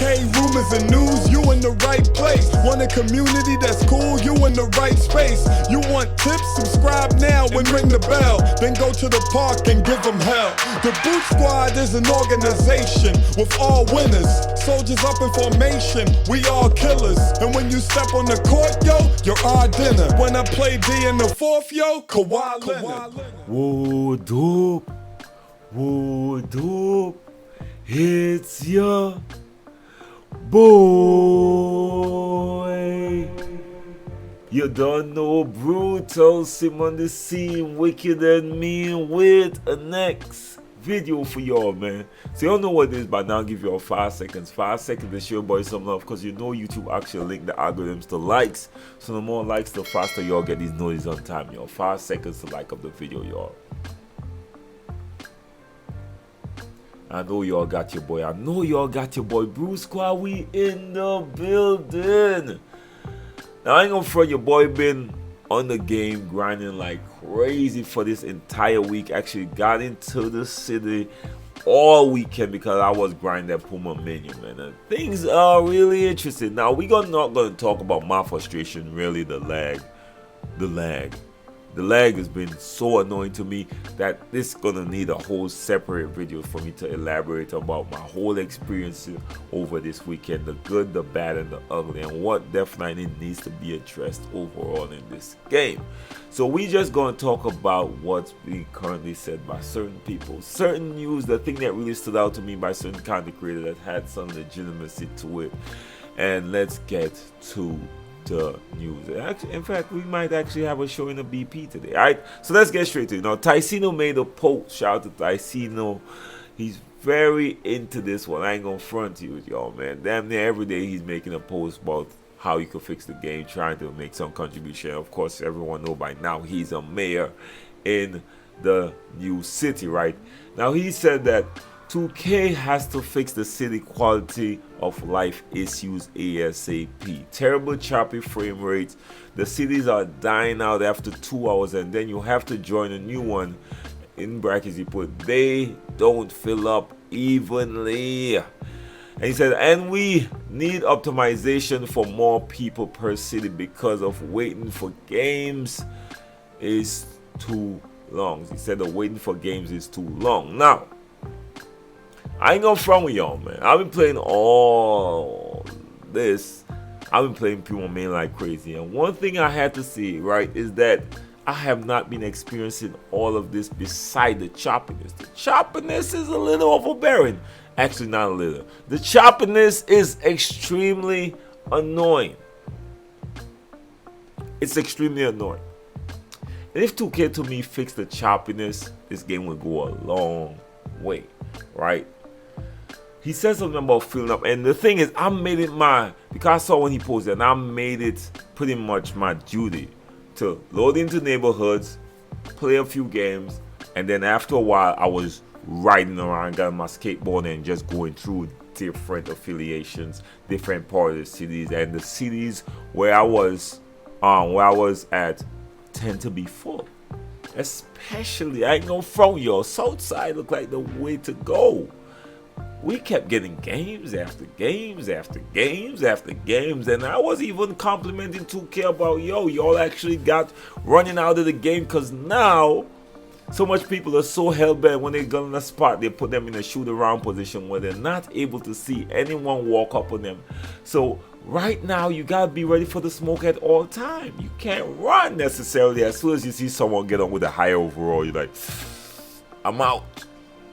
2K rumors and news, you in the right place. Want a community that's cool, you in the right space. You want tips? Subscribe now and ring the bell. Then go to the park and give them hell. The Boot Squad is an organization with all winners. Soldiers up in formation, we all killers. And when you step on the court, yo, you're our dinner. When I play D in the fourth, yo, Kawhi Leonard. Whoa, dope, it's your boy. You don't know Brutalsim on the scene, wicked and mean with a next video for y'all, man. So y'all know what it is by now. I'll give y'all 5 seconds. 5 seconds to show your boy some love, because you know YouTube actually link the algorithms to likes. So the more likes, the faster y'all get these notices on time, y'all. 5 seconds to like up the video, y'all. I know y'all got your boy. I know y'all got your boy. Bruce Squad, we in the building. Now, I ain't gonna front, your boy been on the game grinding like crazy for this entire week. Actually got into the city all weekend because I was grinding that Puma menu, man. And things are really interesting. Now, we're not gonna talk about my frustration, really, the lag. The lag has been so annoying to me that this is gonna need a whole separate video for me to elaborate about my whole experience over this weekend, the good, the bad, and the ugly, and what definitely needs to be addressed overall in this game. So we just gonna talk about what's being currently said by certain people, certain news, the thing that really stood out to me by certain content creators that had some legitimacy to it. And let's get to the news. In fact, we might actually have a show in the BP today. Alright, so let's get straight to it. Now, Tyceno made a post. Shout out to Tyceno. He's very into this one. I ain't gonna front you with y'all, man. Damn near every day he's making a post about how you could fix the game, trying to make some contribution. Of course, everyone know by now he's a mayor in the new city, right? Now, he said that 2K has to fix the city quality of life issues ASAP. Terrible choppy frame rates. The cities are dying out after 2 hours, and then you have to join a new one. In brackets he put, they don't fill up evenly. And he said, and we need optimization for more people per city because of waiting for games is too long. He said the waiting for games is too long. Now, I ain't gonna front with y'all, man. I've been playing all this. I've been playing Puma main like crazy. And one thing I had to see, right, is that I have not been experiencing all of this beside the choppiness. The choppiness is a little overbearing. Actually, not a little. The choppiness is extremely annoying. It's extremely annoying. And if 2K to me fixed the choppiness, this game would go a long way, right? He said something about filling up, and the thing is, I made it because I saw when he posted, and I made it pretty much my duty to load into neighborhoods, play a few games, and then after a while, I was riding around, got my skateboard, and just going through different affiliations, different parts of the cities, and the cities where I was at tend to be full. Especially, I ain't gonna front y'all, Southside look like the way to go. We kept getting games after games after games after games, and I was even complimenting 2K about, yo, y'all actually got running out of the game, because now so much people are so hell-bent when they go in a spot, they put them in a shoot-around position where they're not able to see anyone walk up on them. So right now, you gotta be ready for the smoke at all time. You can't run necessarily. As soon as you see someone get on with a higher overall, you're like, I'm out.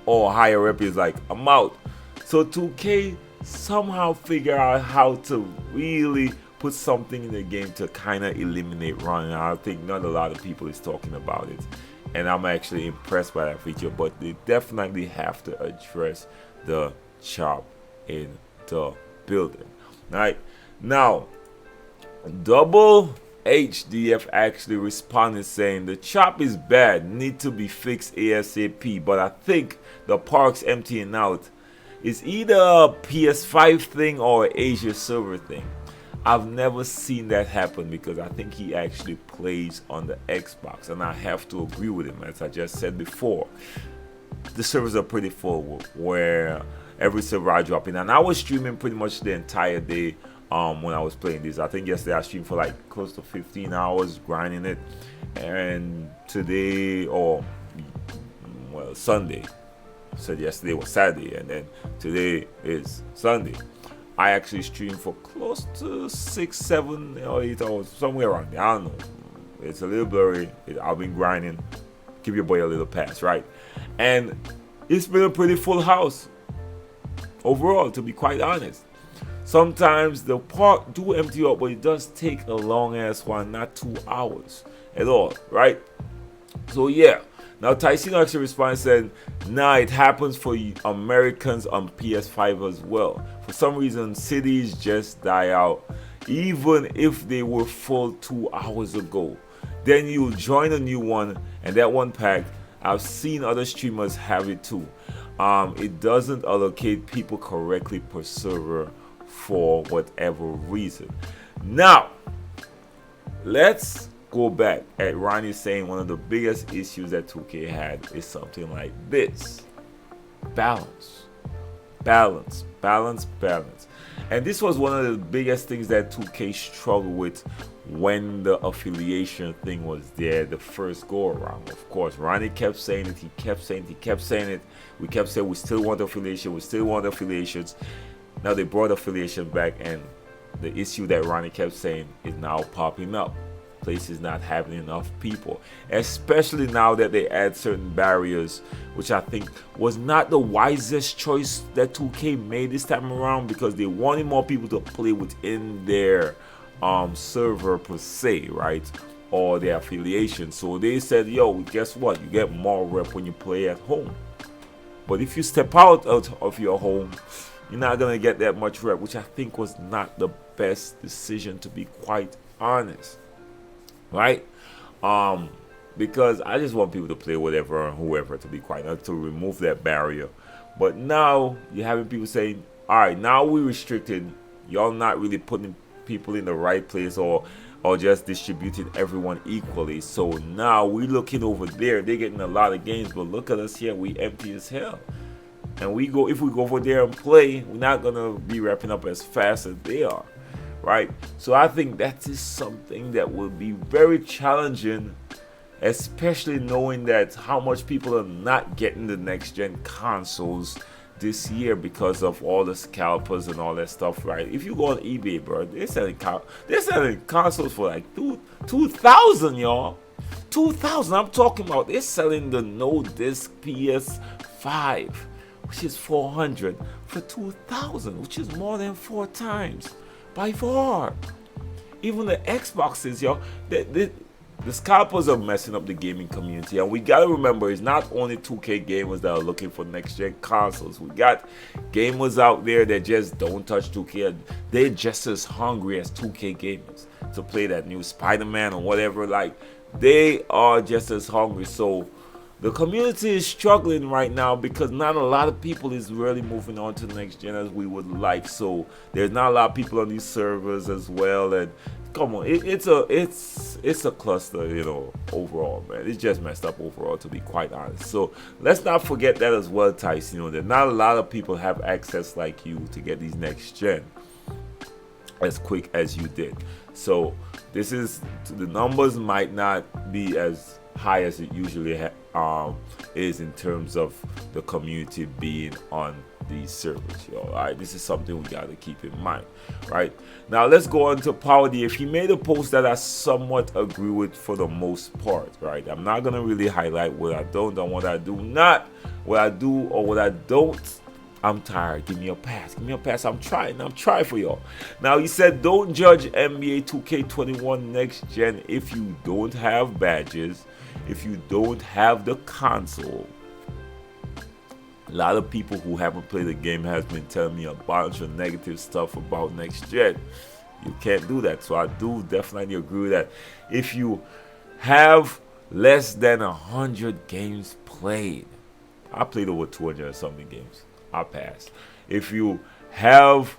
Or higher rep is like, I'm out. So 2K somehow figure out how to really put something in the game to kind of eliminate running. I think not a lot of people is talking about it. And I'm actually impressed by that feature. But they definitely have to address the chop in the building. Right? Now, Double HDF actually responded saying the chop is bad, need to be fixed ASAP, but I think the parks emptying out is either a PS5 thing or an Asia server thing. I've never seen that happen because I think he actually plays on the Xbox, and I have to agree with him. As I just said before, the servers are pretty full, where every server I drop in. And I was streaming pretty much the entire day when I was playing this. I think yesterday I streamed for like close to 15 hours grinding it, and today, or well, Sunday. Said yesterday was Saturday, and then today is Sunday. I actually streamed for close to 6, 7, or 8 hours, somewhere around there. I don't know. It's a little blurry. I've been grinding. Give your boy a little pass, right? And it's been a pretty full house overall, to be quite honest. Sometimes the park do empty up, but it does take a long ass while, not 2 hours at all, right? So yeah. Now Tyceno actually responded saying, nah, it happens for Americans on PS5 as well. For some reason, cities just die out, even if they were full 2 hours ago. Then you'll join a new one, and that one pack, I've seen other streamers have it too. It doesn't allocate people correctly per server for whatever reason. Now, let's go back at Ronnie saying one of the biggest issues that 2K had is something like this: balance. And this was one of the biggest things that 2K struggled with when the affiliation thing was there the first go around. Of course, Ronnie kept saying it, he kept saying it. We kept saying we still want affiliations. Now they brought affiliation back, and the issue that Ronnie kept saying is now popping up. Places not having enough people, especially now that they add certain barriers, which I think was not the wisest choice that 2K made this time around, because they wanted more people to play within their server per se, right, or their affiliation. So they said, yo, guess what, you get more rep when you play at home, but if you step out of your home, you're not gonna get that much rep, which I think was not the best decision, to be quite honest. Right? Because I just want people to play whatever and whoever, to be quite honest, to remove that barrier. But now you're having people saying, all right, now we restricted, y'all not really putting people in the right place, or just distributing everyone equally. So now we're looking over there, they're getting a lot of games, but look at us here, we empty as hell. And if we go over there and play, we're not gonna be wrapping up as fast as they are. Right? So I think that is something that will be very challenging, especially knowing that how much people are not getting the next gen consoles this year because of all the scalpers and all that stuff, right? If you go on eBay, bro, they're selling consoles for like 2,000, y'all. 2,000. I'm talking about they're selling the no disc PS5, which is 400, for 2,000, which is more than 4 times. By far. Even the Xboxes, yo, the scalpers are messing up the gaming community. And we gotta remember, it's not only 2K gamers that are looking for next gen consoles. We got gamers out there that just don't touch 2K. They're just as hungry as 2K gamers to play that new Spider-Man or whatever. Like, they are just as hungry. So the community is struggling right now because not a lot of people is really moving on to the next gen as we would like. So there's not a lot of people on these servers as well. And come on, it's a cluster, you know, overall, man. It's just messed up overall, to be quite honest. So let's not forget that as well, Tyceno. You know, that not a lot of people have access like you to get these next gen as quick as you did. So this is, the numbers might not be as high as it usually is in terms of the community being on these servers, yo. All right, this is something we got to keep in mind. Right now, let's go on to Power D. If he made a post that I somewhat agree with for the most part, right? I'm not gonna really highlight what I don't and what I do not, what I do or what I don't. I'm tired. Give me a pass. Give me a pass. I'm trying for y'all. Now, he said, don't judge NBA 2K21 next gen if you don't have badges, if you don't have the console. A lot of people who haven't played the game has been telling me a bunch of negative stuff about next gen. You can't do that. So I do definitely agree with that. If you have less than 100 games played, I played over 200 and something games, I passed. If you have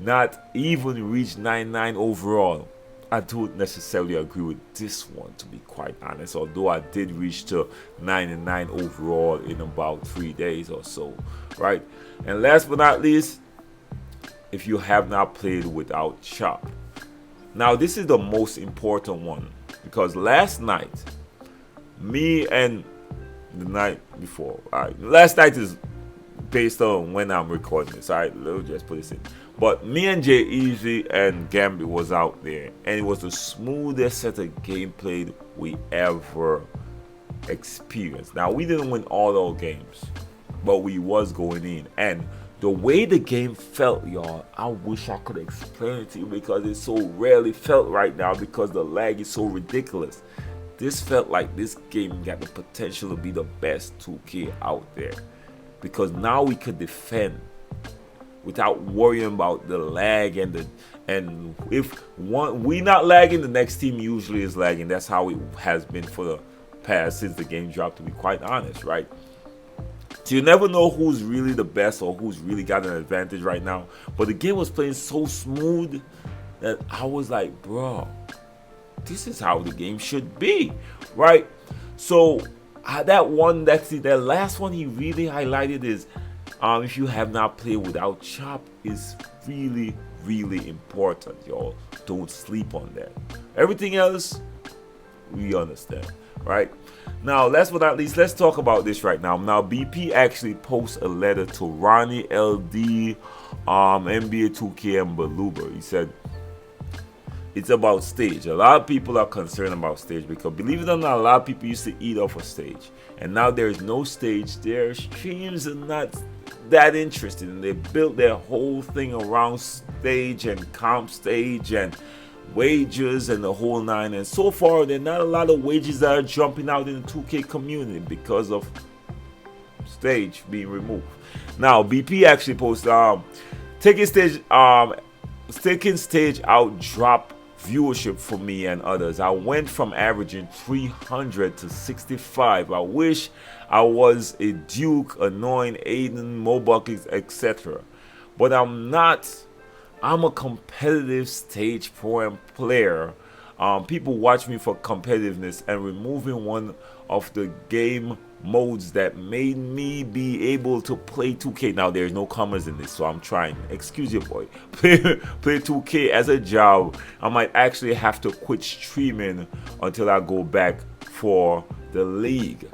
not even reached 99 overall, I don't necessarily agree with this one, to be quite honest, although I did reach to 99 overall in about 3 days or so, right? And last but not least, if you have not played without Chop. Now this is the most important one, because last night, me and the night before, last night is based on when I'm recording this, alright, let's just put this in. But me and Jay Easy and Gambit was out there, and it was the smoothest set of gameplay we ever experienced. Now we didn't win all our games, but we was going in, and the way the game felt, y'all, I wish I could explain it to you, because it's so rarely felt right now, because the lag is so ridiculous. This felt like this game got the potential to be the best 2K out there, because now we could defend without worrying about the lag and if one we not lagging, the next team usually is lagging. That's how it has been for the past since the game dropped, to be quite honest, right? So you never know who's really the best or who's really got an advantage right now. But the game was playing so smooth that I was like, bro, this is how the game should be, right? So that last one he really highlighted is, if you have not played without Chop, is really, really important, y'all. Don't sleep on that. Everything else, we understand, right? Now, last but not least, let's talk about this right now. Now, BP actually posts a letter to Ronnie, LD, NBA 2K, and Beluber. He said, it's about stage. A lot of people are concerned about stage, because believe it or not, a lot of people used to eat off a stage, and now there's no stage. Their streams are not that interesting, and they built their whole thing around stage and comp stage and wages and the whole nine. And so far, there are not a lot of wages that are jumping out in the 2K community because of stage being removed. Now, BP actually posted taking stage out drop viewership for me and others. I went from averaging 300 to 65. I wish I was a Duke, annoying Aiden, Mobuck, etc. But I'm not. I'm a competitive stage pro and player. People watch me for competitiveness, and removing one of the game modes that made me be able to play 2K. Now there's no commas in this, so I'm trying. Excuse your boy. Play 2K as a job. I might actually have to quit streaming until I go back for the league.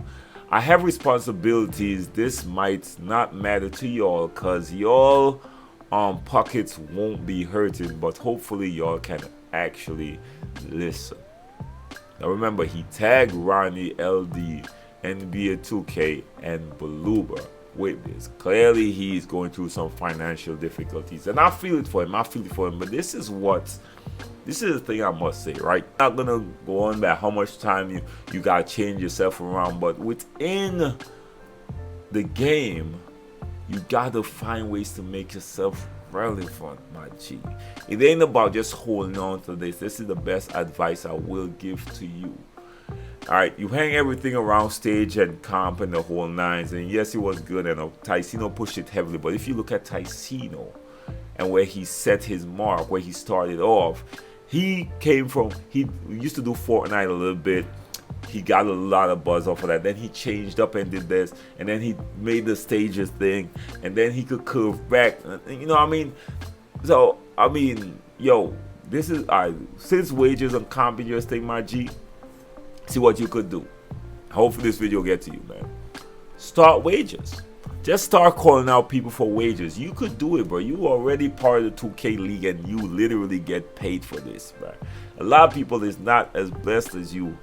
I have responsibilities. This might not matter to y'all, cause y'all pockets won't be hurting, but hopefully y'all can actually listen. Now remember, he tagged Ronnie, LD, NBA 2K, and Beluber with this. Clearly he's going through some financial difficulties, and I feel it for him. But this is the thing I must say, right? I'm not gonna go on about how much time you gotta change yourself around, but within the game, you gotta find ways to make yourself relevant, my G. It ain't about just holding on to this. This is the best advice I will give to you. Alright, you hang everything around stage and comp and the whole nines, and yes, it was good, and Tyceno pushed it heavily, but if you look at Tyceno and where he set his mark, where he started off, he used to do Fortnite a little bit. He got a lot of buzz off of that. Then he changed up and did this, and then he made the stages thing, and then he could curve back. You know what I mean? So I mean, yo, this is since wages and comp in your thing, my G. See what you could do. Hopefully this video will get to you, man. Start wages. Just start calling out people for wages. You could do it, bro. You already part of the 2K league, and you literally get paid for this, bro. A lot of people is not as blessed as you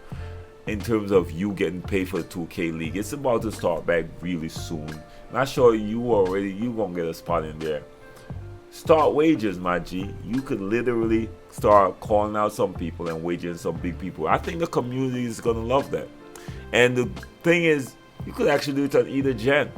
in terms of you getting paid for the 2K league. It's about to start back really soon. Not sure you gonna get a spot in there. Start wages, my G. You could literally start calling out some people and waging some big people. I think the community is gonna love that. And the thing is, you could actually do it on either gen.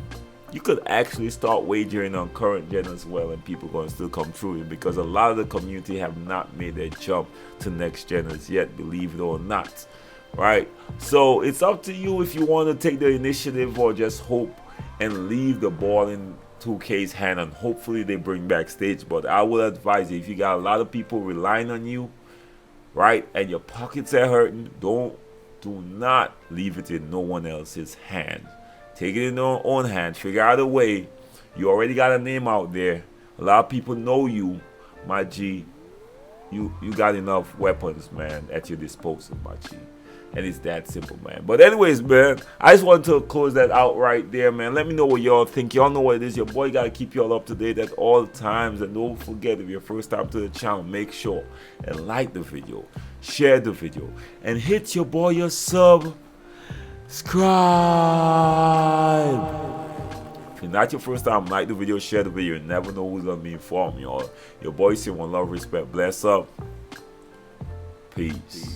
You could actually start wagering on current gen as well, and people gonna still come through it, because a lot of the community have not made their jump to next gen as yet, believe it or not. Right? So it's up to you if you want to take the initiative or just hope and leave the ball in 2K's hand, and hopefully they bring back stage. But I would advise you, if you got a lot of people relying on you, right, and your pockets are hurting, do not leave it in no one else's hand. Take it in your own hand. Figure out a way. You already got a name out there. A lot of people know you, my G. You got enough weapons, man, at your disposal, my G. And it's that simple, man. But anyways, man, I just wanted to close that out right there, man. Let me know what y'all think. Y'all know what it is. Your boy got to keep y'all up to date at all times. And don't forget, if you're first time to the channel, make sure and like the video, share the video, and hit your boy a subscribe. If not your first time, like the video, share the video. You never know who's gonna be informed, y'all. Your boy say one love, respect, bless up. Peace.